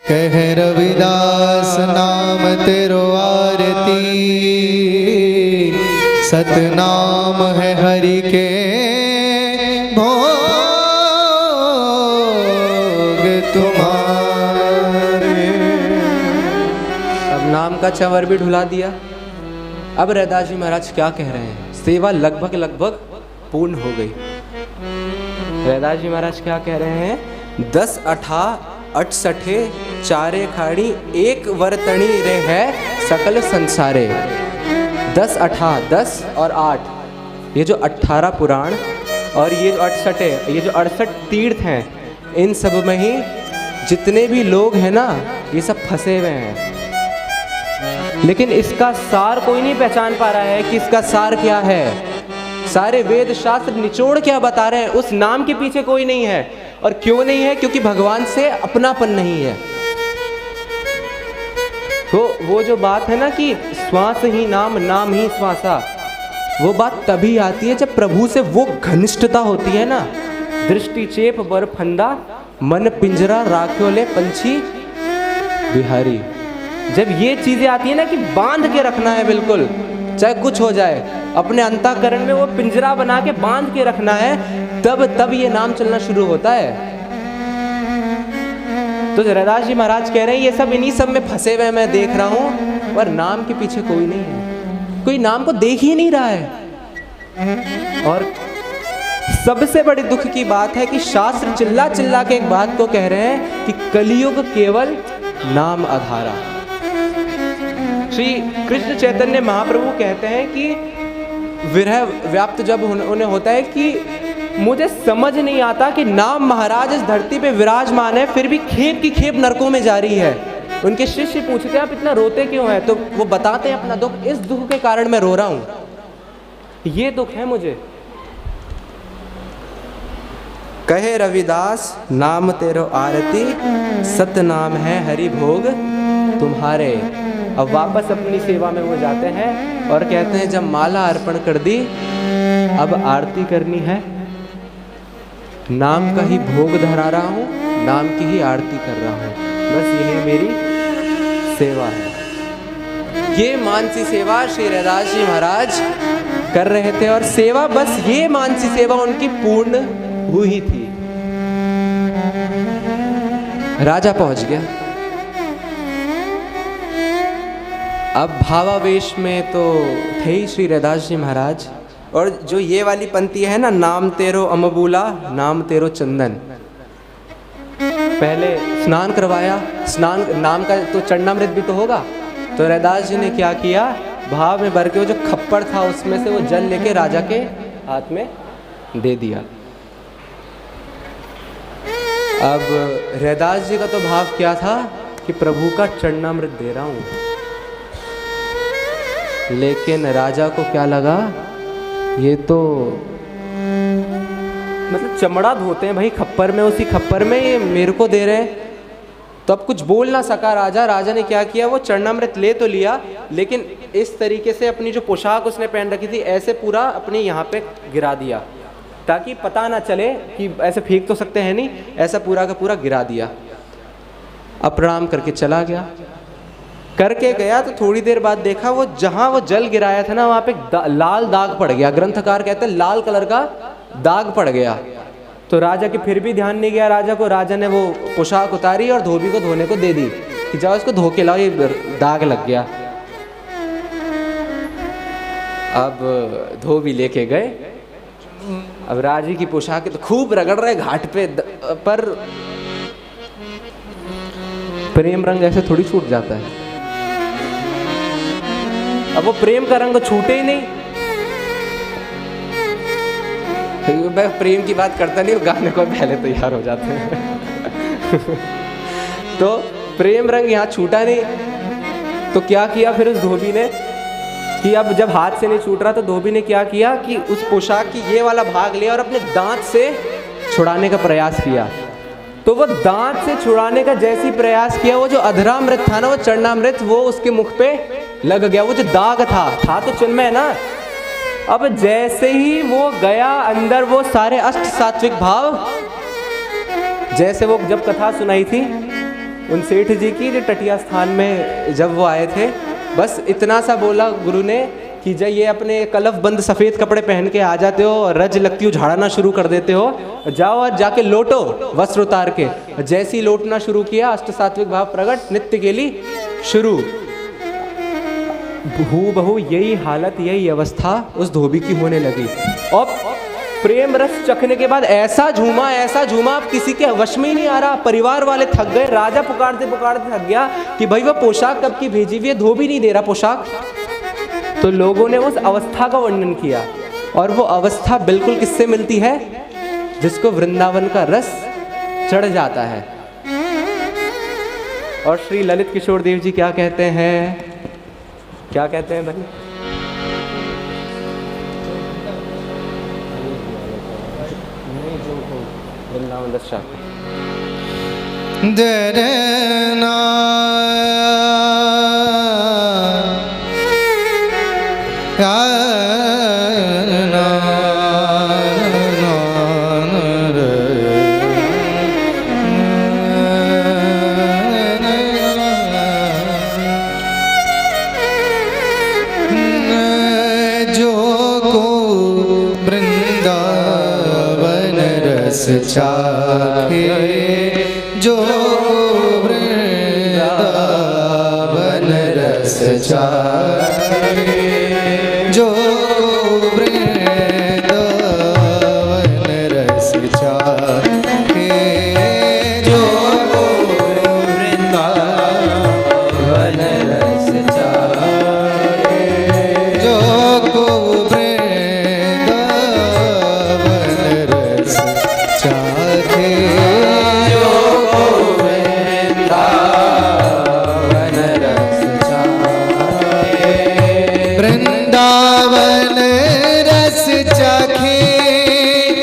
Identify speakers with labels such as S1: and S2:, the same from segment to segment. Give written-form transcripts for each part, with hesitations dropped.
S1: कह रविदास नाम तेरो आरती, सतनाम है हरि के भोग तुम्हारे।
S2: अब नाम का चंवर भी ढुला दिया। अब रैदास जी महाराज क्या कह रहे हैं, सेवा लगभग पूर्ण हो गई। रैदास जी महाराज क्या कह रहे हैं, 10 अठा 68 चारे खाड़ी एक वर्तनी रे है सकल संसारे। 10 अठा 10 और 8, ये जो 18 पुराण और ये जो 68 है, ये जो 68 तीर्थ हैं, इन सब में ही जितने भी लोग हैं ना, ये सब फंसे हुए हैं। लेकिन इसका सार कोई नहीं पहचान पा रहा है कि इसका सार क्या है। सारे वेद शास्त्र निचोड़ क्या बता रहे हैं, उस नाम के पीछे कोई नहीं है। और क्यों नहीं है? क्योंकि भगवान से अपनापन नहीं है। तो वो जो बात है ना कि श्वास ही नाम, नाम ही श्वासा, वो बात तभी आती है जब प्रभु से वो घनिष्ठता होती है ना। दृष्टि चेप बर फंदा, मन पिंजरा राख्यो ले पंछी बिहारी। जब ये चीजें आती है ना कि बांध के रखना है, बिल्कुल चाहे कुछ हो जाए, अपने अंतःकरण में वो पिंजरा बना के बांध के रखना है, तब ये नाम चलना शुरू होता है। तो रैदास जी महाराज कह रहे हैं ये सब इन्हीं सब में फंसे हुए मैं देख रहा हूं, पर नाम के पीछे कोई नहीं है, कोई नाम को देख ही नहीं रहा है। और सबसे बड़ी दुख की बात है कि शास्त्र चिल्ला चिल्ला के एक बात को कह रहे हैं कि कलियुग केवल नाम आधारा। श्री कृष्ण चैतन्य महाप्रभु कहते हैं कि विरह व्याप्त जब उन्हें होता है कि मुझे समझ नहीं आता कि नाम महाराज इस धरती पे विराजमान है, फिर भी खेप की खेप नरकों में जारी है। उनके शिष्य पूछते हैं आप इतना रोते क्यों हैं, तो वो बताते हैं अपना दुख, इस दुख के कारण मैं रो रहा हूं, ये दुख है मुझे। कहे रविदास नाम तेरो आरती, सतनाम है हरि भोग तुम्हारे। अब वापस अपनी सेवा में वो जाते हैं और कहते हैं जब माला अर्पण कर दी, अब आरती करनी है, नाम का ही भोग धरा रहा हूँ, नाम की ही आरती कर रहा हूँ, बस यही मेरी सेवा है। ये मानसी सेवा श्री रैदास जी महाराज कर रहे थे, और सेवा बस ये मानसी सेवा उनकी पूर्ण हुई थी। राजा पहुंच गया। अब भावावेश में तो थे ही श्री रैदास जी महाराज। और जो ये वाली पंक्ति है ना, नाम तेरो अमबूला नाम तेरो चंदन, पहले स्नान करवाया, स्नान नाम का तो चरणामृत भी तो होगा। तो रैदास जी ने क्या किया, भाव में भर के वो जो खप्पड़ था उसमें से वो जल लेके राजा के हाथ में दे दिया। अब रैदास जी का तो भाव क्या था कि प्रभु का चरणामृत दे रहा हूं, लेकिन राजा को क्या लगा, ये तो मतलब चमड़ा धोते हैं भाई खप्पर में, उसी खप्पर में ये मेरे को दे रहे हैं। तो अब कुछ बोल ना सका राजा। राजा ने क्या किया, वो चरणामृत ले तो लिया, लेकिन इस तरीके से अपनी जो पोशाक उसने पहन रखी थी ऐसे पूरा अपने यहाँ पे गिरा दिया, ताकि पता ना चले कि ऐसे फेंक तो सकते हैं नहीं, ऐसा पूरा का पूरा गिरा दिया। अब प्रणाम करके चला गया। करके गया तो थोड़ी देर बाद देखा वो जहाँ वो जल गिराया था ना, वहाँ पे लाल दाग पड़ गया। ग्रंथकार कहते हैं लाल कलर का दाग पड़ गया। तो राजा के फिर भी ध्यान नहीं गया राजा को। राजा ने वो पोशाक उतारी और धोबी को धोने को दे दी कि जाओ इसको धो के लाओ, ये दाग लग गया। अब धोबी लेके गए। अब राजा की पोशाक तो खूब रगड़ रहे घाट पे, पर प्रेम रंग ऐसे थोड़ी छूट जाता है। अब वो प्रेम का रंग छूटे ही नहीं। मैं प्रेम की बात करता नहीं, गाने को पहले तैयार हो जाते हैं। तो प्रेम रंग यहाँ छूटा नहीं। तो क्या किया फिर उस धोबी ने कि अब जब हाथ से नहीं छूट रहा, तो धोबी ने क्या किया कि उस पोशाक की ये वाला भाग लिया और अपने दांत से छुड़ाने का प्रयास किया। तो वो दांत से छुड़ाने का जैसी प्रयास किया, वो जो अधरामृत था ना, वो चरणामृत, वो उसके मुख पे लग गया। वो जो दाग था तो चिन्मय ना। अब जैसे ही वो गया अंदर, वो सारे अष्ट सात्विक भाव, जैसे वो जब कथा सुनाई थी उन सेठ जी की जो टटिया स्थान में जब वो आए थे, बस इतना सा बोला गुरु ने कि जब ये अपने कलफ बंद सफ़ेद कपड़े पहन के आ जाते हो और रज लगती हो झाड़ना शुरू कर देते हो, जाओ और जाके लोटो वस्त्र उतार के। जैसे ही लोटना शुरू किया, अष्ट सात्विक भाव प्रकट, नित्य के लिए शुरू। हूबहू यही हालत, यही अवस्था उस धोबी की होने लगी। और प्रेम रस चखने के बाद ऐसा झूमा अब किसी के वश में ही नहीं आ रहा। परिवार वाले थक गए, राजा पुकारते पुकारते थक गया कि भाई वह पोशाक कब की भेजी हुई है, धोबी नहीं दे रहा पोशाक। तो लोगों ने उस अवस्था का वर्णन किया, और वो अवस्था बिल्कुल किससे मिलती है? जिसको वृंदावन का रस चढ़ जाता है। और श्री ललित किशोर देव जी क्या कहते हैं, क्या कहते हैं भाई? वृंदावन रस
S1: दरना चाहे जो वृंदावन रस चाहे, जो वृंदावन रस चाहे, जो वृंदावन रस चाहे,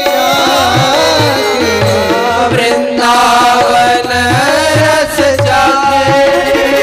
S1: जो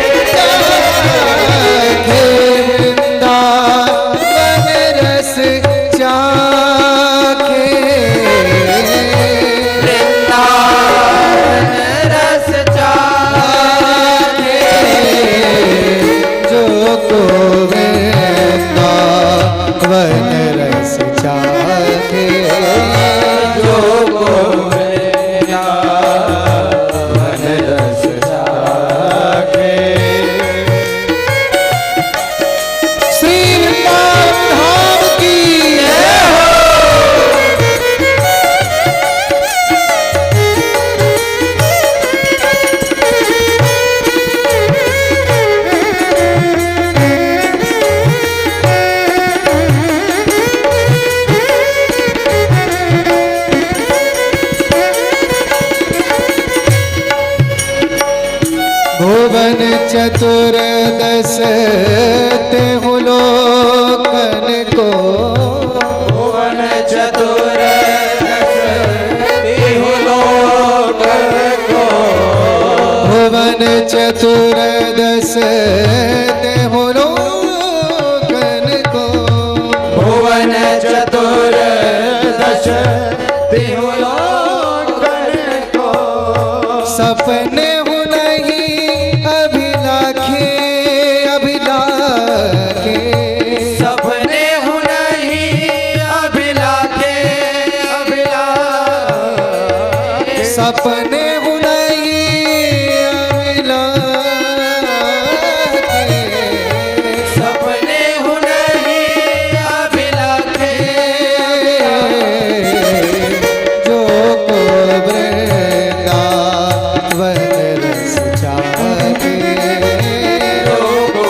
S1: भुवन चतुर्दश तेहु लोकन को, भुवन चतुर्दश तेहु लोकन को, भुवन चतुर्दश तेहु लोकन को, भुवन चतुर्दश तेहु लोकन को, सपने सपने सपने जो को वृंदावन रस चाहे, जो को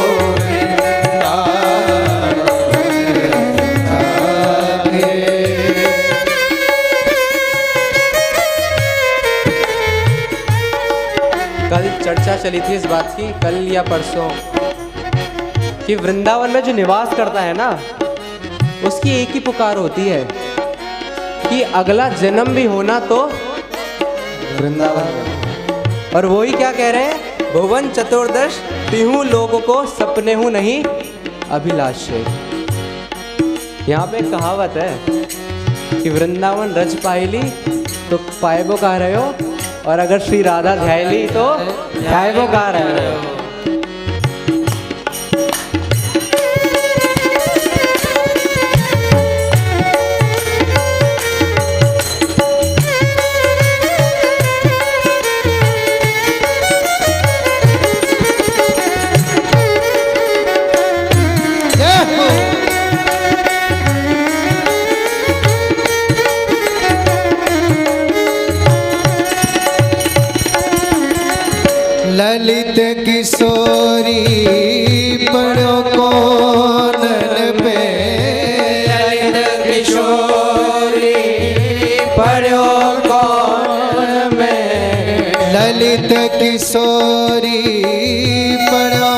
S2: कल चर्चा चली थी इस बात की, कल या परसों, कि वृंदावन में जो निवास करता है ना, उसकी एक ही पुकार होती है कि अगला जन्म भी होना तो वृंदावन में। और वो ही क्या कह रहे हैं, भुवन चतुर्दश तिहु लोगों को सपने हूँ नहीं अभिलाषे। यहाँ पे एक कहावत है कि वृंदावन रज पायली तो पाएबो कह रहे हो, और अगर श्री राधा ध्यायली तो ध्याय वो गा रहे हो।
S1: ललित किशोरी पड़ो कोनन पे,
S2: ललित किशोरी पड़ो कौन में,
S1: ललित किशोरी पड़ो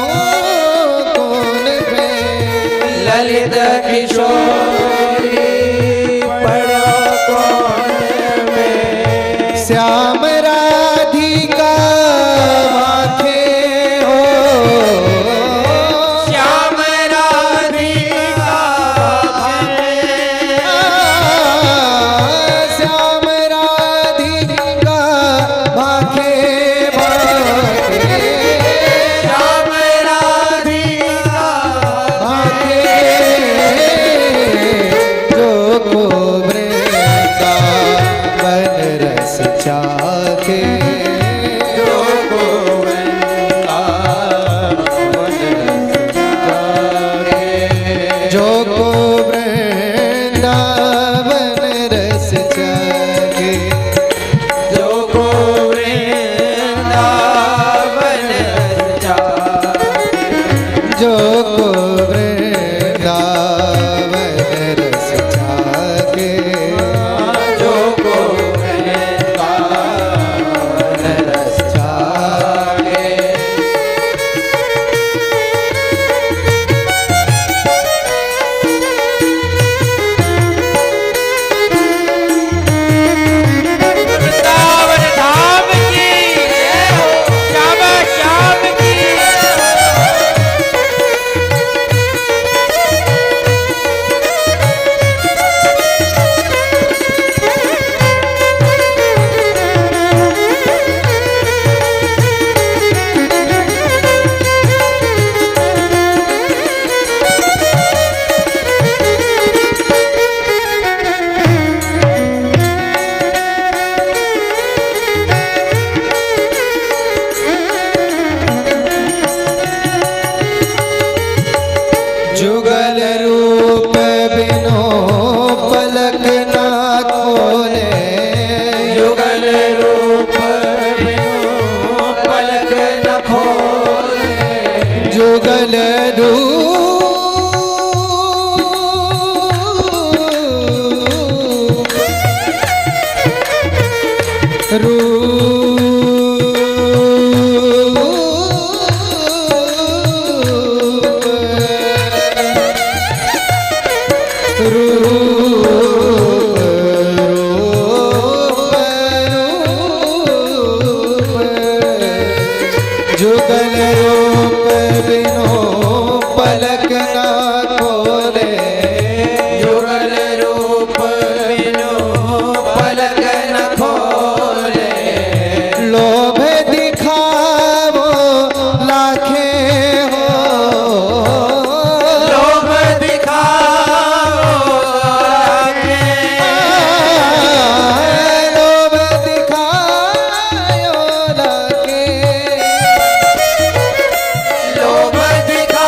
S1: कोन पे,
S2: ललित किशोरी पड़ो कौन में,
S1: श्याम राधिका माथे हो,
S2: श्याम राधिका
S1: श्याम राधिका माथे माथे,
S2: श्याम राधिका
S1: माथे जो को वृंदावन रस चाखे,
S2: जो गोविंदा
S1: जो को वृंदावन रस चाखे,
S2: जो गोविंदा
S1: जो को वृंदावन रस चाखे,
S2: जो गोविंदा
S1: रस चाखे।
S2: वृंदावन धाम की जय हो, श्यामा श्याम की
S1: जुगल रूप बिनो पलक ना खोले,
S2: युगल रूप बिनु पलक न खोले,
S1: जुगल जुगल रूप बिनो पलक ना खोले,
S2: युगल रूप बिनु पलक न खोले,
S1: लोभ दिखावो लाखे हो,
S2: लोभ दिखाओ लागे,
S1: लोभ दिखायो लाखे,
S2: लोभ दिखाओ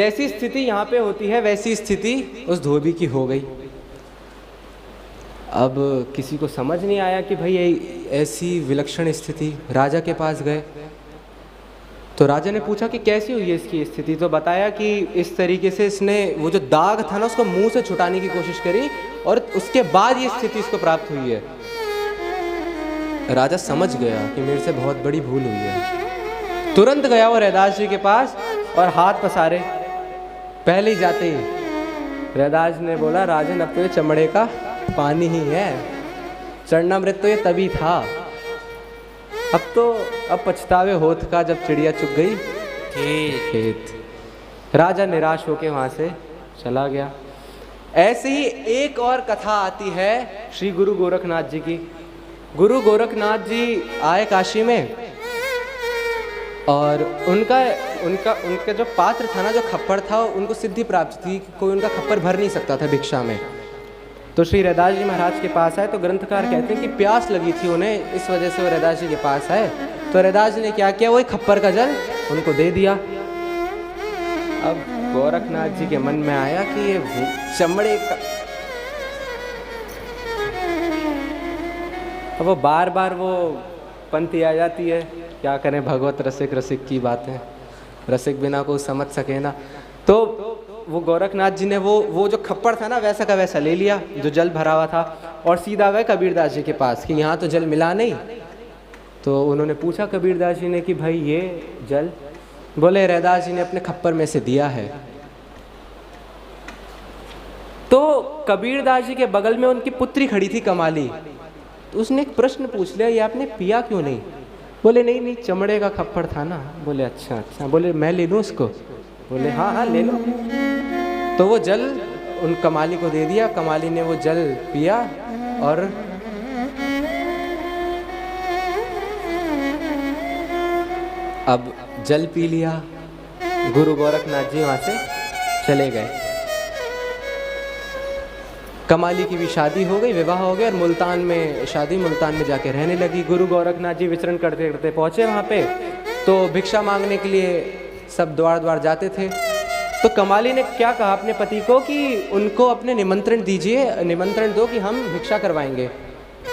S2: जैसी स्थिति यहाँ पे होती है वैसी स्थिति उस धोबी की हो गई। अब किसी को समझ नहीं आया कि भाई ऐसी विलक्षण स्थिति। राजा के पास गए तो राजा ने पूछा कि कैसी हुई है इसकी स्थिति। तो बताया कि इस तरीके से इसने वो जो दाग था ना उसको मुंह से छुटाने की कोशिश करी और उसके बाद ये स्थिति इसको प्राप्त हुई है। राजा समझ गया कि मेरे से बहुत बड़ी भूल हुई है। तुरंत गया वो रैदास जी के पास और हाथ पसारे। पहले ही जाते ही रैदास ने बोला, राजन अब तो ये चमड़े का पानी ही है, चरणामृत तो ये तभी था, अब पछतावे होत का जब चिड़िया चुग गई खेत। राजा निराश होके वहाँ से चला गया। ऐसे ही एक और कथा आती है श्री गुरु गोरखनाथ जी की। गुरु गोरखनाथ जी आए काशी में और उनका जो पात्र था ना, जो खप्पर था, उनको सिद्धि प्राप्त थी, कोई उनका खप्पर भर नहीं सकता था भिक्षा में। तो श्री रैदास जी महाराज के पास आए तो ग्रंथकार कहते हैं कि प्यास लगी थी उन्हें, इस वजह से वो रैदास जी के पास आए। तो रैदास जी ने क्या किया, वही खप्पर का जल उनको दे दिया। अब गोरखनाथ जी के मन में आया कि ये चमड़े का, अब वो बार बार वो पंक्ति आ जाती है, क्या करें भगवत रसिक रसिक की बातें, रसिक बिना को समझ सके ना। तो वो गोरखनाथ जी ने वो जो खप्पर था ना वैसा का वैसा ले लिया जो जल भरा हुआ था और सीधा गए कबीरदास जी के पास कि यहाँ तो जल मिला नहीं। तो उन्होंने पूछा कबीरदास जी ने कि भाई ये जल, बोले रैदास जी ने अपने खप्पर में से दिया है। तो कबीरदास जी के बगल में उनकी पुत्री खड़ी थी कमाली। तो उसने एक प्रश्न पूछ लिया, ये आपने पिया क्यों नहीं? बोले नहीं चमड़े का खप्पर था ना। बोले अच्छा। बोले मैं ले लूँ उसको? बोले हाँ ले लो। तो वो जल उन कमाली को दे दिया। कमाली ने वो जल पिया और अब जल पी लिया। गुरु गोरखनाथ जी वहाँ से चले गए। कमाली की भी शादी हो गई, विवाह हो गया और मुल्तान में जाके रहने लगी। गुरु गोरखनाथ जी विचरण करते करते पहुँचे वहाँ पे। तो भिक्षा मांगने के लिए सब द्वार द्वार जाते थे। तो कमाली ने क्या कहा अपने पति को कि उनको अपने निमंत्रण दीजिए, निमंत्रण दो कि हम भिक्षा करवाएंगे।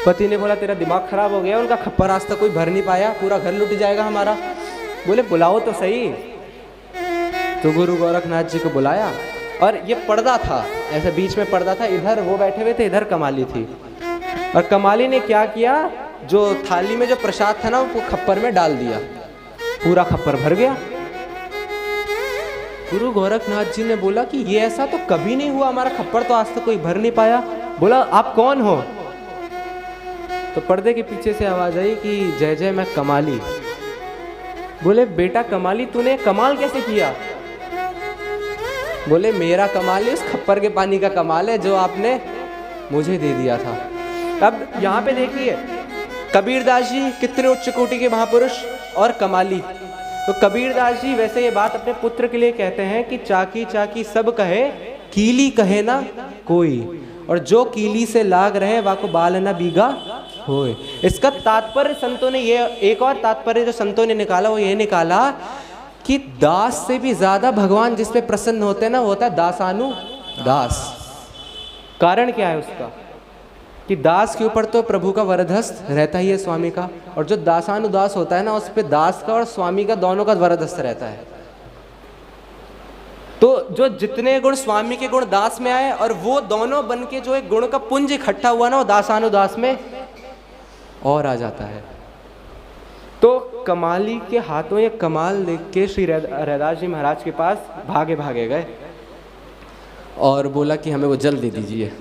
S2: पति ने बोला तेरा दिमाग खराब हो गया, उनका खप्पर आज तक कोई भर नहीं पाया, पूरा घर लुट जाएगा हमारा। बोले बुलाओ तो सही। तो गुरु गोरखनाथ जी को बुलाया और ये पर्दा था, ऐसे बीच में पर्दा था, इधर वो बैठे हुए थे, इधर कमाली थी। और कमाली ने क्या किया, जो थाली में जो प्रसाद था ना वो खप्पर में डाल दिया, पूरा खप्पर भर गया। गुरु गोरखनाथ जी ने बोला कि ये ऐसा तो कभी नहीं हुआ, हमारा खप्पर तो आज तक कोई भर नहीं पाया। बोला आप कौन हो? तो पर्दे के पीछे से आवाज आई कि जय जय मैं कमाली। बोले बेटा कमाली तूने कमाल कैसे किया? बोले मेरा कमाल है, उस खप्पर के पानी का कमाल है जो आपने मुझे दे दिया था। अब यहाँ पे देखिए कबीरदास जी कितने उच्च कोटि के महापुरुष और कमाली। तो कबीरदास जी वैसे ये बात अपने पुत्र के लिए कहते हैं कि चाकी चाकी सब कहे, कीली कहे ना कोई, और जो कीली से लाग रहे वाको बाल न बीगा होए। इसका तात्पर्य संतों ने ये, एक और तात्पर्य जो संतों ने निकाला वो ये निकाला कि दास से भी ज्यादा भगवान जिस पे प्रसन्न होते हैं ना वो होता है दासानु दास। कारण क्या है उसका कि दास के ऊपर तो प्रभु का वरदहस्त रहता ही है, स्वामी का, और जो दासानुदास होता है ना उस पे दास का और स्वामी का दोनों का वरदहस्त रहता है। तो जो जितने गुण स्वामी के गुण दास में आए और वो दोनों बन के जो एक गुण का पुंज इकट्ठा हुआ ना वो दासानुदास में और आ जाता है। तो कमाली के हाथों ये कमाल देख के श्री रैदास जी महाराज के पास भागे भागे गए और बोला कि हमें वो जल दे दीजिए।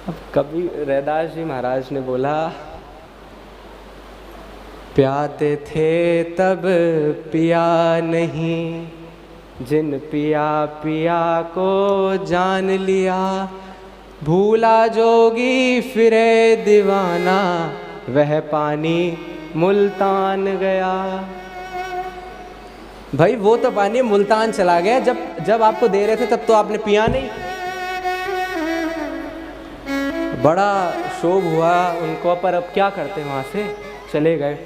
S2: अब कभी रैदास जी महाराज ने बोला प्याते थे तब पिया नहीं, जिन पिया पिया को जान लिया, भूला जोगी फिरे दीवाना, वह पानी मुल्तान गया। भाई वो तो पानी मुल्तान चला गया, जब आपको दे रहे थे तब तो आपने पिया नहीं। बड़ा शोभ हुआ उनको, पर अब क्या करते, वहाँ से चले गए।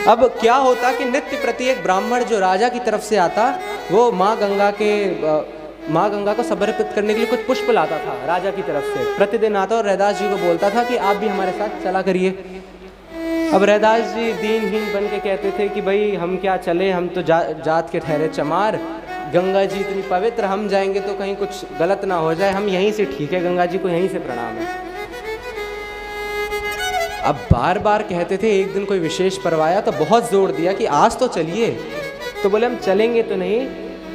S2: अब क्या होता कि नित्य प्रति एक ब्राह्मण जो राजा की तरफ से आता, वो माँ गंगा को समर्पित करने के लिए कुछ पुष्प लाता था राजा की तरफ से। प्रतिदिन आता और रैदास जी को बोलता था कि आप भी हमारे साथ चला करिए। अब रैदास जी दीनहीन बन के कहते थे कि भाई हम क्या चले, हम तो जात के ठहरे चमार, गंगा जी इतनी पवित्र, हम जाएंगे तो कहीं कुछ गलत ना हो जाए, हम यहीं से ठीक है, गंगा जी को यहीं से प्रणाम है। अब बार बार कहते थे। एक दिन कोई विशेष पर्व आया तो बहुत जोर दिया कि आज तो चलिए। तो बोले हम चलेंगे तो नहीं,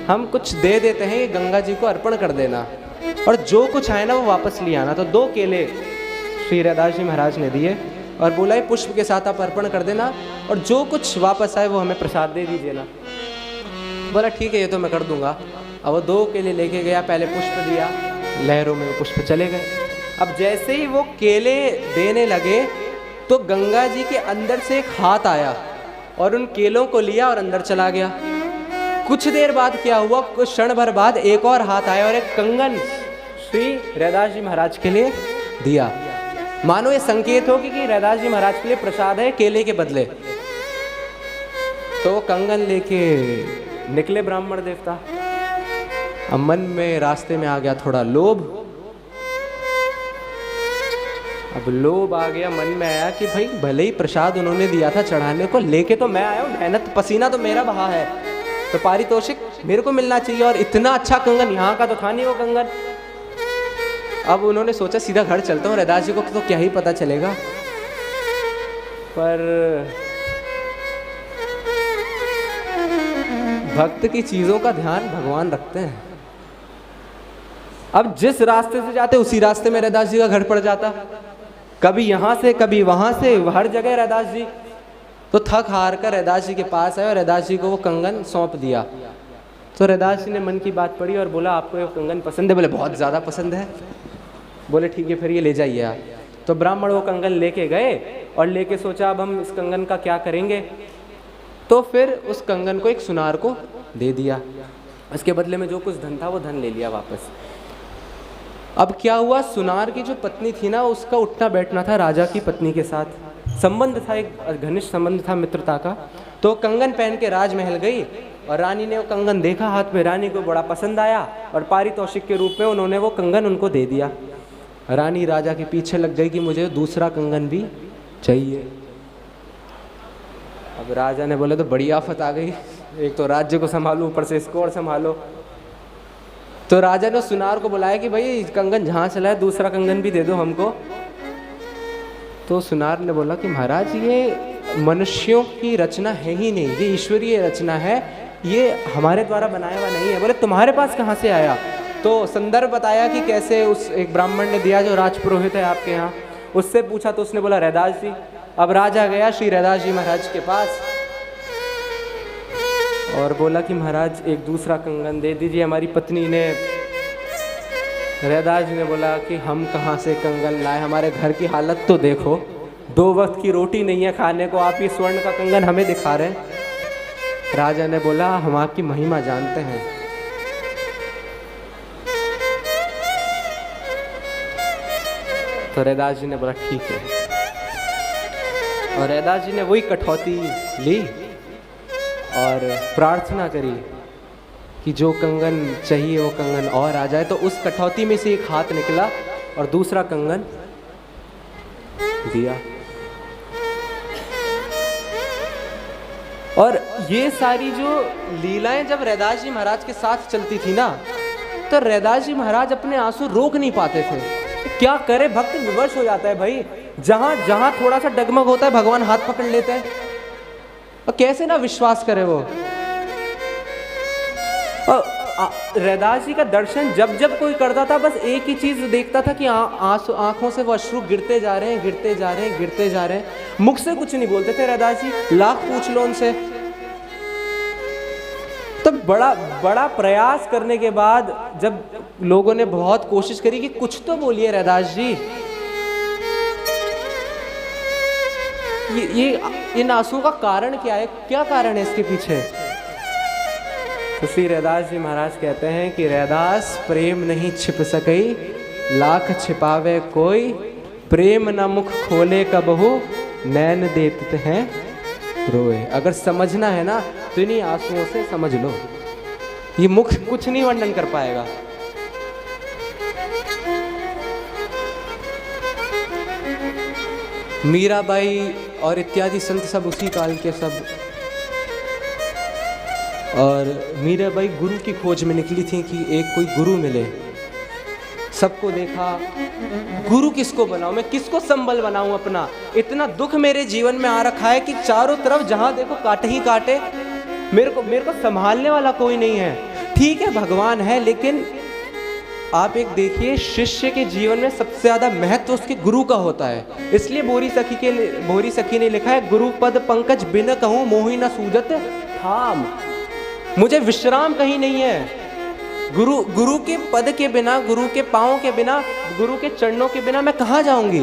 S2: हम कुछ दे देते हैं, ये गंगा जी को अर्पण कर देना और जो कुछ आए ना वो वापस ले आना। तो 2 केले श्री रैदास जी महाराज ने दिए और बोला ये पुष्प के साथ आप अर्पण कर देना और जो कुछ वापस आए वो हमें प्रसाद दे दीजिए ना। बोला ठीक है, ये तो मैं कर दूंगा। अब वो 2 केले लेके गया, पहले पुष्प दिया, लहरों में वो पुष्प चले गए। अब जैसे ही वो केले देने लगे तो गंगा जी के अंदर से एक हाथ आया और उन केलों को लिया और अंदर चला गया। कुछ देर बाद क्या हुआ, कुछ क्षण भर बाद एक और हाथ आया और एक कंगन श्री रैदास जी महाराज के लिए दिया। मानो ये संकेत हो कि रैदास जी महाराज के लिए प्रसाद है केले के बदले। तो वो कंगन लेके निकले ब्राह्मण देवता। अब मन में रास्ते में आ गया थोड़ा लोभ। अब लोभ आ गया, मन में आया कि भाई भले ही प्रसाद उन्होंने दिया था चढ़ाने को, लेके तो मैं आया हूँ, मेहनत पसीना तो मेरा बहा है, तो पारितोषिक मेरे को मिलना चाहिए। और इतना अच्छा कंगन, यहाँ का तो था नहीं वो कंगन। अब उन्होंने सोचा सीधा घर चलता हूँ, रैदास जी को तो क्या ही पता चलेगा। पर भक्त की चीजों का ध्यान भगवान रखते हैं। अब जिस रास्ते से जाते उसी रास्ते में रैदास जी का घर पड़ जाता, कभी यहाँ से कभी वहाँ से, हर जगह रैदास जी। तो थक हार कर रैदास जी के पास आए और रैदास जी को वो कंगन सौंप दिया। तो रैदास जी ने मन की बात पढ़ी और बोला आपको ये कंगन पसंद है? बोले बहुत ज़्यादा पसंद है। बोले ठीक है फिर ये ले जाइए आप। तो ब्राह्मण वो कंगन लेके गए और लेके सोचा अब हम इस कंगन का क्या करेंगे। तो फिर उस कंगन को एक सुनार को दे दिया, इसके बदले में जो कुछ धन था वो धन ले लिया वापस। अब क्या हुआ, सुनार की जो पत्नी थी ना, उसका उठना बैठना था राजा की पत्नी के साथ, संबंध था, एक घनिष्ठ संबंध था मित्रता का। तो कंगन पहन के राजमहल गई और रानी ने वो कंगन देखा हाथ में, रानी को बड़ा पसंद आया और पारितोषिक के रूप में उन्होंने वो कंगन उनको दे दिया। रानी राजा के पीछे लग गई कि मुझे दूसरा कंगन भी चाहिए। अब राजा ने बोले तो बड़ी आफत आ गई, एक तो राज्य को संभालो ऊपर से इसको और संभालो। तो राजा ने सुनार को बुलाया कि भाई कंगन जहाँ चला है दूसरा कंगन भी दे दो हमको। तो सुनार ने बोला कि महाराज ये मनुष्यों की रचना है ही नहीं, ये ईश्वरीय रचना है, ये हमारे द्वारा बनाया हुआ नहीं है। बोले तुम्हारे पास कहाँ से आया? तो संदर्भ बताया कि कैसे उस एक ब्राह्मण ने दिया जो राजपुरोहित है आपके यहाँ, उससे पूछा तो उसने बोला रैदास जी। अब राजा गया श्री रैदास जी महाराज के पास और बोला कि महाराज एक दूसरा कंगन दे दीजिए हमारी पत्नी ने। रैदास जी ने बोला कि हम कहाँ से कंगन लाए, हमारे घर की हालत तो देखो, 2 वक्त की रोटी नहीं है खाने को, आप ये स्वर्ण का कंगन हमें दिखा रहे हैं। राजा ने बोला हम आपकी महिमा जानते हैं। तो रैदास जी ने बोला ठीक है, और रैदास जी ने वही कठौती ली और प्रार्थना करी कि जो कंगन चाहिए वो कंगन और आ जाए। तो उस कठौती में से एक हाथ निकला और दूसरा कंगन दिया। और ये सारी जो लीलाएं जब रैदास जी महाराज के साथ चलती थी ना, तो रैदास जी महाराज अपने आंसू रोक नहीं पाते थे। क्या करे, भक्त विवश हो जाता है भाई। जहां जहां थोड़ा सा डगमग होता है भगवान हाथ पकड़ लेते हैं, और कैसे ना विश्वास करे वो। रैदास जी का दर्शन जब जब कोई करता था बस एक ही चीज देखता था कि आंखों से वो अश्रु गिरते जा रहे हैं, गिरते जा रहे हैं, गिरते जा रहे हैं। मुख से कुछ नहीं बोलते थे रैदास जी, लाख पूछ लो उनसे। तो बड़ा प्रयास करने के बाद जब लोगों ने बहुत कोशिश करी कि कुछ तो बोलिए रैदास जी, ये इन आंसुओं का कारण क्या है, क्या कारण है इसके पीछे? तो श्री रैदास जी महाराज कहते हैं कि रैदास प्रेम नहीं छिप सकई, लाख छिपावे कोई, प्रेम न मुख खोले कबहू, नैन देते हैं रोए। अगर समझना है ना तो इन्हीं आंसुओं से समझ लो, ये मुख कुछ नहीं वर्णन कर पाएगा। मीराबाई और इत्यादि संत सब उसी काल के सब। और मीराबाई गुरु की खोज में निकली थी कि एक कोई गुरु मिले। सबको देखा, गुरु किसको बनाऊं, मैं किसको संबल बनाऊं अपना। इतना दुख मेरे जीवन में आ रखा है कि चारों तरफ जहां देखो काटे ही काटे, मेरे को संभालने वाला कोई नहीं है। ठीक है भगवान है, लेकिन आप एक देखिए, शिष्य के जीवन में सबसे ज्यादा महत्व उसके गुरु का होता है। इसलिए भोरी सखी ने लिखा है, गुरु पद पंकज बिन कहूं मोहि न सूजत थाम। मुझे विश्राम कहीं नहीं है। गुरु के पद के बिना, गुरु के पांव के बिना, गुरु के चरणों के बिना मैं कहाँ जाऊंगी।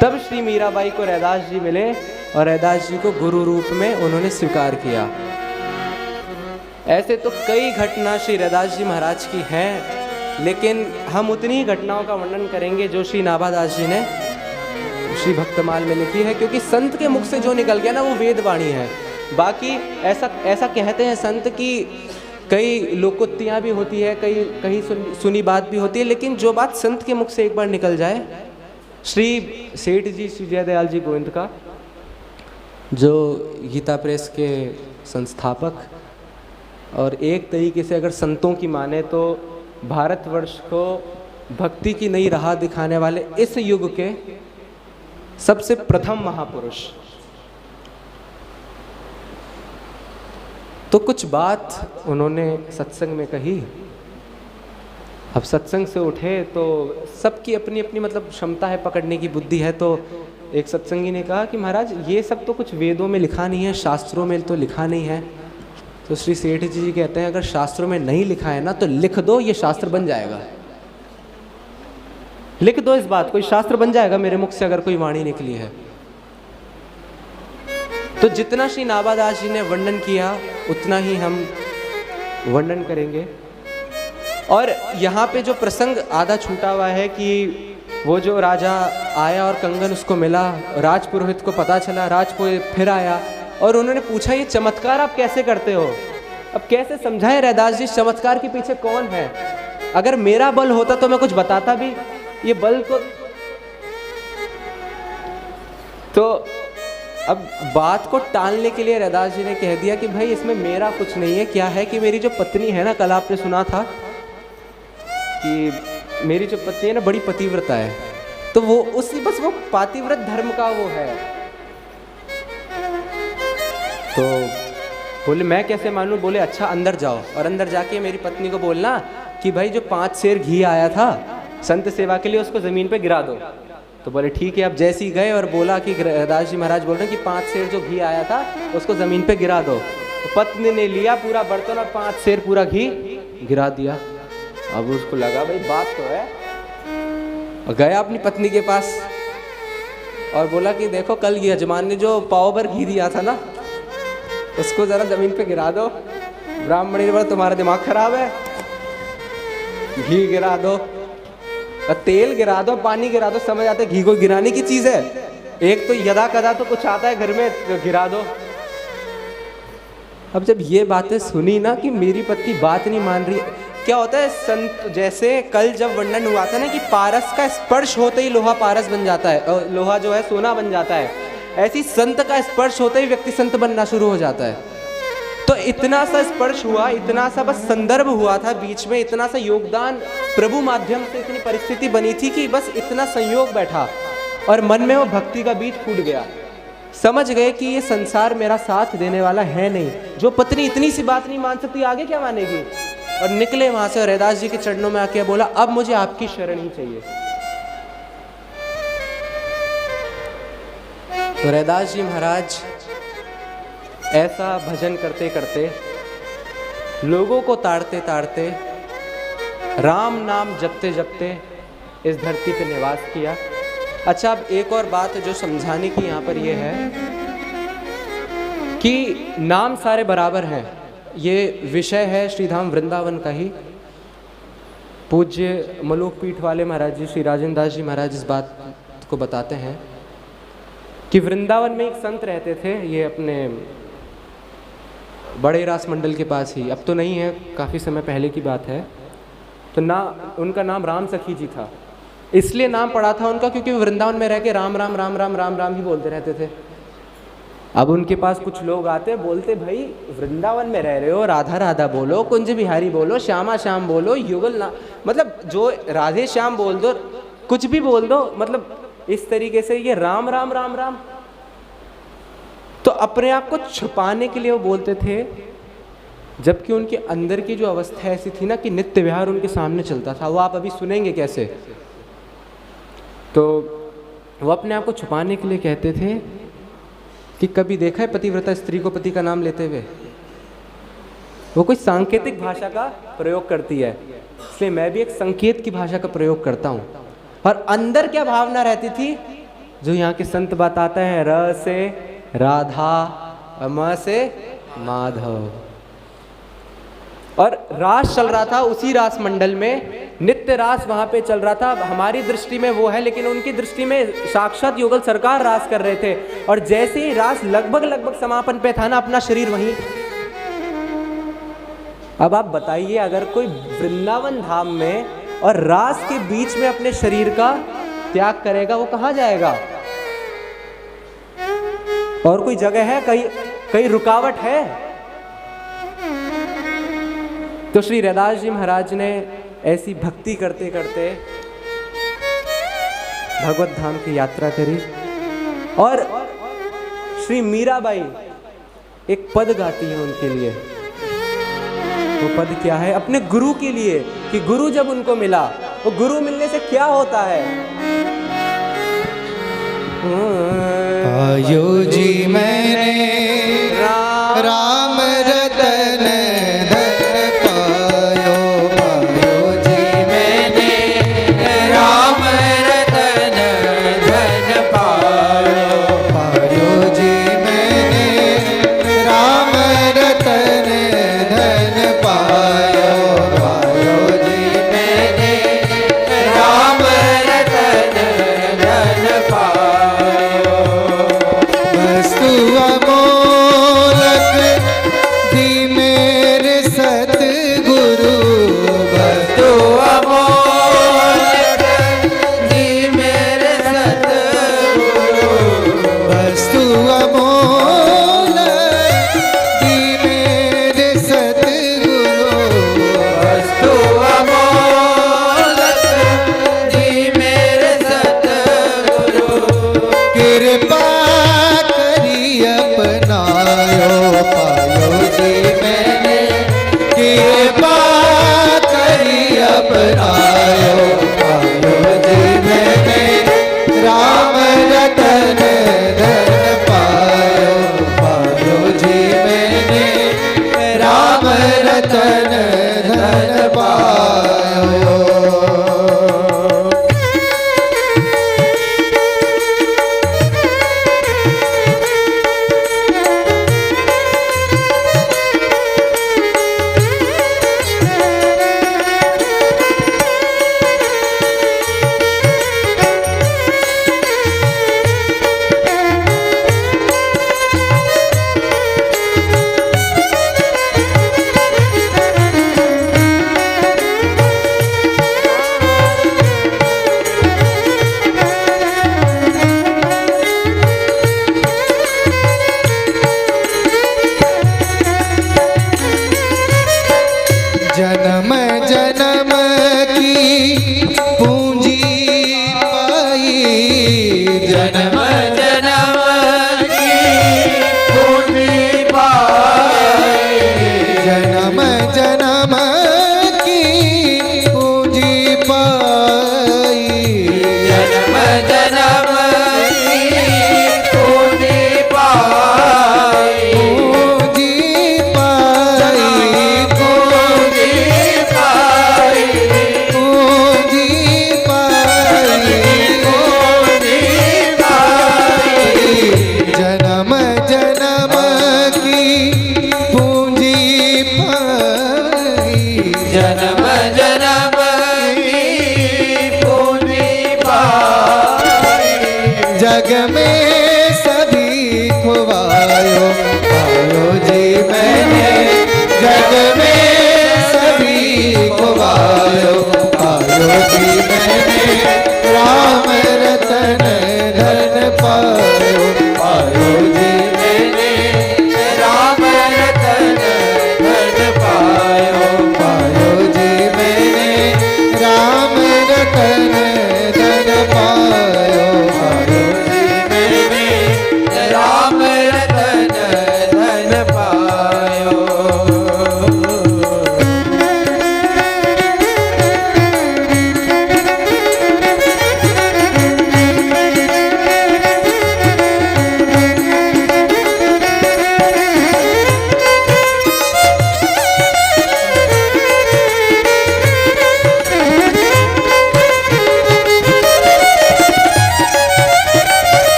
S2: तब श्री मीराबाई को रैदास जी मिले और रैदास जी को गुरु रूप में उन्होंने स्वीकार किया। ऐसे तो कई घटना श्री रैदास जी महाराज की हैं, लेकिन हम उतनी ही घटनाओं का वर्णन करेंगे जो श्री नाभादास जी ने श्री भक्तमाल में लिखी है, क्योंकि संत के मुख से जो निकल गया ना वो वेदवाणी है। बाकी ऐसा कहते हैं संत की कई लोकोक्तियाँ भी होती है, कहीं सुनी बात भी होती है, लेकिन जो बात संत के मुख से एक बार निकल जाए। श्री सेठ जी, श्री जयदयाल जी गोविंद का, जो गीता प्रेस के संस्थापक और एक तरीके से अगर संतों की माने तो भारतवर्ष को भक्ति की नई राह दिखाने वाले इस युग के सबसे प्रथम महापुरुष। तो कुछ बात उन्होंने सत्संग में कही। अब सत्संग से उठे तो सबकी अपनी अपनी मतलब क्षमता है, पकड़ने की बुद्धि है। तो एक सत्संगी ने कहा कि महाराज ये सब तो कुछ वेदों में लिखा नहीं है, शास्त्रों में तो लिखा नहीं है। तो श्री सेठ जी कहते हैं, अगर शास्त्रों में नहीं लिखा है ना तो लिख दो, ये शास्त्र बन जाएगा। लिख दो इस बात, कोई शास्त्र बन जाएगा मेरे मुख से अगर कोई वाणी निकली है। तो जितना श्री नाभादास जी ने वर्णन किया उतना ही हम वर्णन करेंगे। और यहाँ पे जो प्रसंग आधा छूटा हुआ है कि वो जो राजा आया और कंगन उसको मिला, राजपुरोहित को पता चला, राजपुरोहित फिर आया और उन्होंने पूछा ये चमत्कार आप कैसे करते हो। अब कैसे समझाएं रैदास जी, चमत्कार के पीछे कौन है। अगर मेरा बल होता तो मैं कुछ बताता भी, ये बल को। तो अब बात को टालने के लिए रैदास जी ने कह दिया कि भाई इसमें मेरा कुछ नहीं है। क्या है कि मेरी जो पत्नी है ना, कल आपने सुना था कि मेरी जो पत्नी है ना बड़ी पतिव्रता है, तो वो उसी बस वो पातिव्रत धर्म का वो है। तो बोले मैं कैसे मानूं। बोले अच्छा अंदर जाओ और अंदर जाके मेरी पत्नी को बोलना कि भाई जो 5 सेर घी आया था संत सेवा के लिए उसको जमीन पे गिरा दो। तो बोले ठीक है। अब जैसे ही गए और बोला कि रैदास जी महाराज बोल रहे हैं कि 5 सेर जो घी आया था उसको जमीन पे गिरा दो। तो पत्नी ने लिया पूरा बर्तन और 5 सेर पूरा घी गिरा दिया। अब उसको लगा भाई बात तो है, और गया अपनी पत्नी के पास और बोला कि देखो कल ये यजमान ने जो पाव भर घी दिया था ना उसको जरा जमीन पे गिरा दो। ब्राह्मणी ने बोला तुम्हारा दिमाग खराब है, घी गिरा दो, तेल गिरा दो, पानी गिरा दो, समझ आते घी को गिराने की चीज है। एक तो यदा कदा तो कुछ आता है घर में तो गिरा दो। अब जब ये बातें सुनी ना कि मेरी पत्नी बात नहीं मान रही, क्या होता है संत, जैसे कल जब वर्णन हुआ था ना कि पारस का स्पर्श होते ही लोहा पारस बन जाता है, लोहा जो है सोना बन जाता है, ऐसी संत का स्पर्श होते ही व्यक्ति संत बनना शुरू हो जाता है। तो इतना सा स्पर्श हुआ, इतना सा बस संदर्भ हुआ था बीच में, इतना सा योगदान प्रभु माध्यम से इतनी परिस्थिति बनी थी कि बस इतना संयोग बैठा और मन में वो भक्ति का बीज फूट गया। समझ गए कि ये संसार मेरा साथ देने वाला है नहीं। जो पत्नी इतनी सी बात नहीं मान सकती आगे क्या मानेगी। और निकले वहां से और रैदास जी के चरणों में आके बोला अब मुझे आपकी शरण ही चाहिए। तो रैदास जी महाराज ऐसा भजन करते करते, लोगों को ताड़ते ताड़ते, राम नाम जपते जपते इस धरती पे निवास किया। अच्छा अब एक और बात जो समझाने की यहाँ पर ये है कि नाम सारे बराबर हैं। ये विषय है श्रीधाम वृंदावन का ही। पूज्य मलोक पीठ वाले महाराज जी श्री राजेंद्र दास जी महाराज इस बात को बताते हैं कि वृंदावन में एक संत रहते थे, ये अपने बड़े रास मंडल के पास ही, अब तो नहीं है, काफ़ी समय पहले की बात है। तो उनका नाम राम सखी जी था। इसलिए नाम पड़ा था उनका क्योंकि वो वृंदावन में रह के राम राम राम राम राम राम ही बोलते रहते थे। अब उनके पास कुछ लोग आते बोलते, भाई वृंदावन में रह रहे हो, राधा राधा बोलो, कुंज बिहारी बोलो, श्यामा श्याम बोलो, युगल ना, मतलब जो राधे श्याम बोल दो, कुछ भी बोल दो, मतलब इस तरीके से ये राम राम राम राम। तो अपने आप को छुपाने के लिए वो बोलते थे, जबकि उनके अंदर की जो अवस्था ऐसी थी ना कि नित्य विहार उनके सामने चलता था। वो आप अभी सुनेंगे कैसे। तो वो अपने आप को छुपाने के लिए कहते थे कि कभी देखा है पतिव्रता स्त्री को पति का नाम लेते हुए? वो कोई सांकेतिक भाषा का प्रयोग करती है, इसलिए मैं भी एक संकेत की भाषा का प्रयोग करता हूँ। और अंदर क्या भावना रहती थी, जो यहाँ के संत बताता है, र से राधा, म से माधव। और रास चल रहा था उसी रास मंडल में, नित्य रास वहाँ पे चल रहा था। हमारी दृष्टि में वो है, लेकिन उनकी दृष्टि में साक्षात युगल सरकार रास कर रहे थे। और जैसे ही रास लगभग समापन पे था ना, अपना शरीर वहीं। अब आप बताइए, अगर कोई वृंदावन धाम में और रास के बीच में अपने शरीर का त्याग करेगा, वो कहाँ जाएगा? और कोई जगह है, कहीं रुकावट है? तो श्री रैदास जी महाराज ने ऐसी भक्ति करते करते भगवत धाम की यात्रा करी। और श्री मीराबाई एक पद गाती है उनके लिए। वो पद क्या है? अपने गुरु के लिए, कि गुरु जब उनको मिला, वो गुरु मिलने से क्या होता है।
S1: पायो जी मैंने राम रतन धन पायो, पायो जी मैंने राम रतन धन पायो, पायो जी मैंने राम रतन धन पायो, पायो जी मैंने राम रतन धन पायो। वस्तु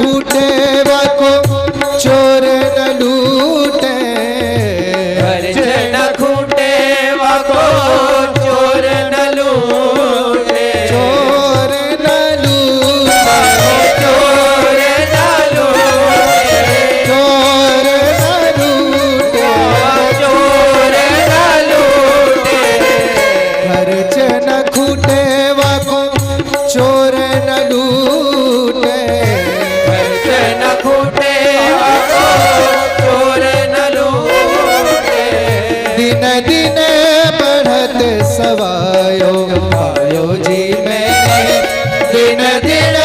S1: खूटे वाको चोर न लूटे,
S2: खर्च न खूटे वाको चोर न लूटे,
S1: चोर न लूटे,
S2: चोर न लूटे,
S1: चोर न लूटे,
S2: चोर न लूटे,
S1: खर्च न खूटे वाको चोर न लूटे,
S2: खर्च न खूटे वाको चोर न लूटे,
S1: दिन दिन बढ़त सवायो पायो जी मैंने, दिन दिन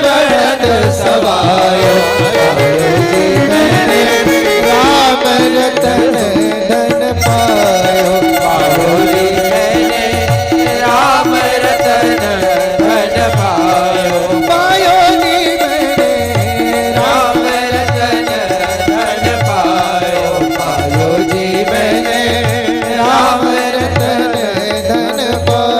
S1: बढ़त सवायो पायो जी मैंने, राम रतन धन पायो पायो जी
S2: मैंने राम रतन धन पायो,
S1: पायो जी मैंने,
S2: राम रतन धन पायो,
S1: पायो जी मैंने, राम रतन धन पायो।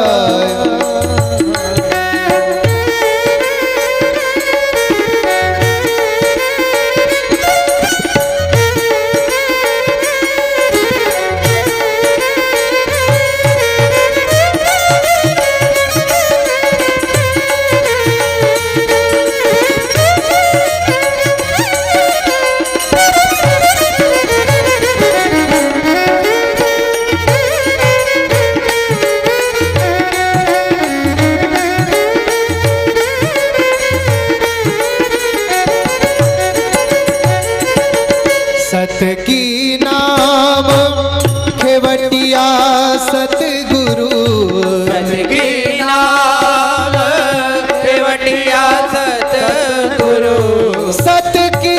S1: सत की नाम खेवटिया सतगुरु,
S2: सतगी नाम केवटिया सतगुरु,
S1: सत की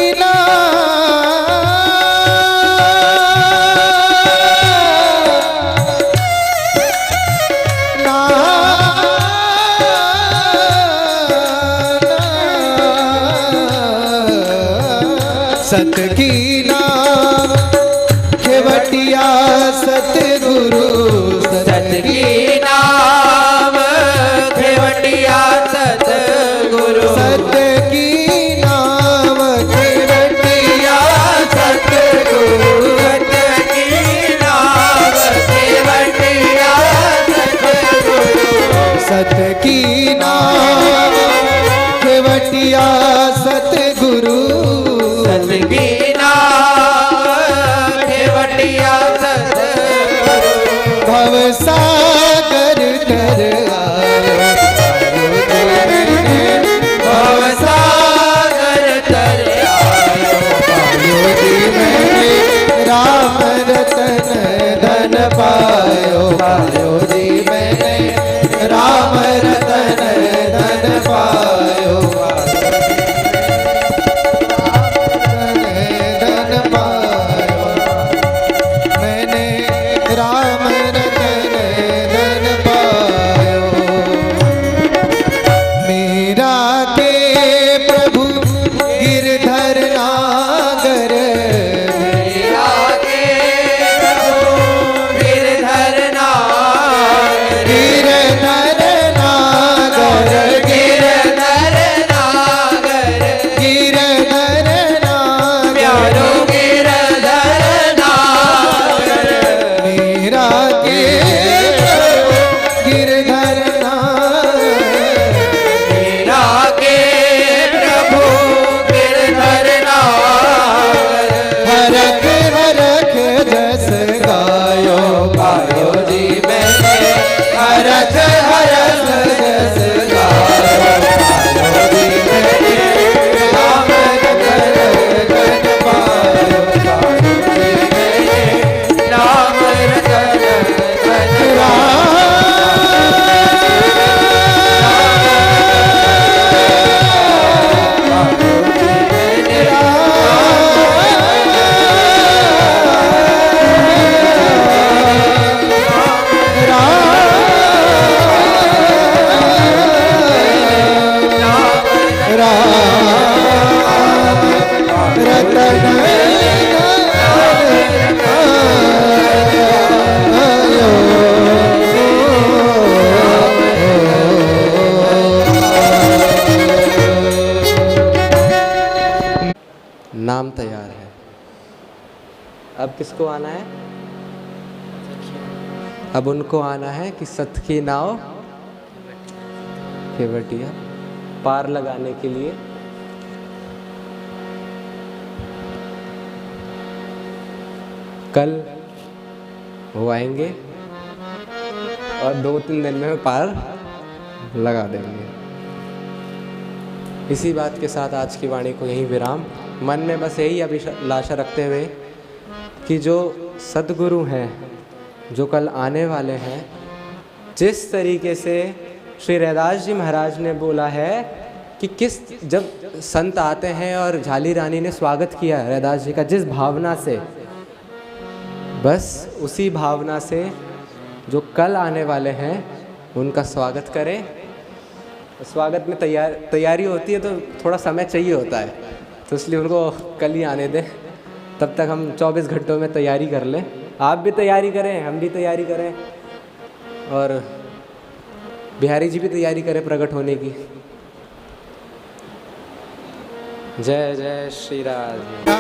S1: सत की नाम खेवटिया सतगुरु,
S2: सतगी नाम केवटिया सतगुरु,
S1: सत की नाम खेवटिया सतगुरु,
S2: सतगी नाम केवटिया सतगुरु,
S1: सत की नाम खेवटिया सतगुरु,
S2: सतगी नाम केवटिया सतगुरु,
S1: भव सागर तर आयो
S2: भव सागर तर आयो,
S1: पायो जी मैंने, राम रतन धन पायो पायो जी मैंने, राम रतन धन पायो धन पायो, मैंने राम रतन धन पायो। मेरा के प्रभु गिरधर नागर,
S2: मेरा के प्रभु गिरधर नागर, अब किसको आना है? अब उनको आना है कि सत की नाव केवटिया पार लगाने के लिए। कल वो आएंगे और 2-3 दिन में पार लगा देंगे। इसी बात के साथ आज की वाणी को यहीं विराम। मन में बस यही अभिलाषा रखते हुए कि जो सद्गुरु हैं, जो कल आने वाले हैं, जिस तरीके से श्री रैदास जी महाराज ने बोला है कि जब संत आते हैं और झाली रानी ने स्वागत किया रैदास जी का जिस भावना से, बस उसी भावना से जो कल आने वाले हैं उनका स्वागत करें। स्वागत में तैयारी होती है तो थोड़ा समय चाहिए होता है, तो इसलिए उनको कल ही आने दें। तब तक हम 24 घंटों में तैयारी कर लें। आप भी तैयारी करें, हम भी तैयारी करें और बिहारी जी भी तैयारी करें प्रकट होने की। जय जय श्री राधे।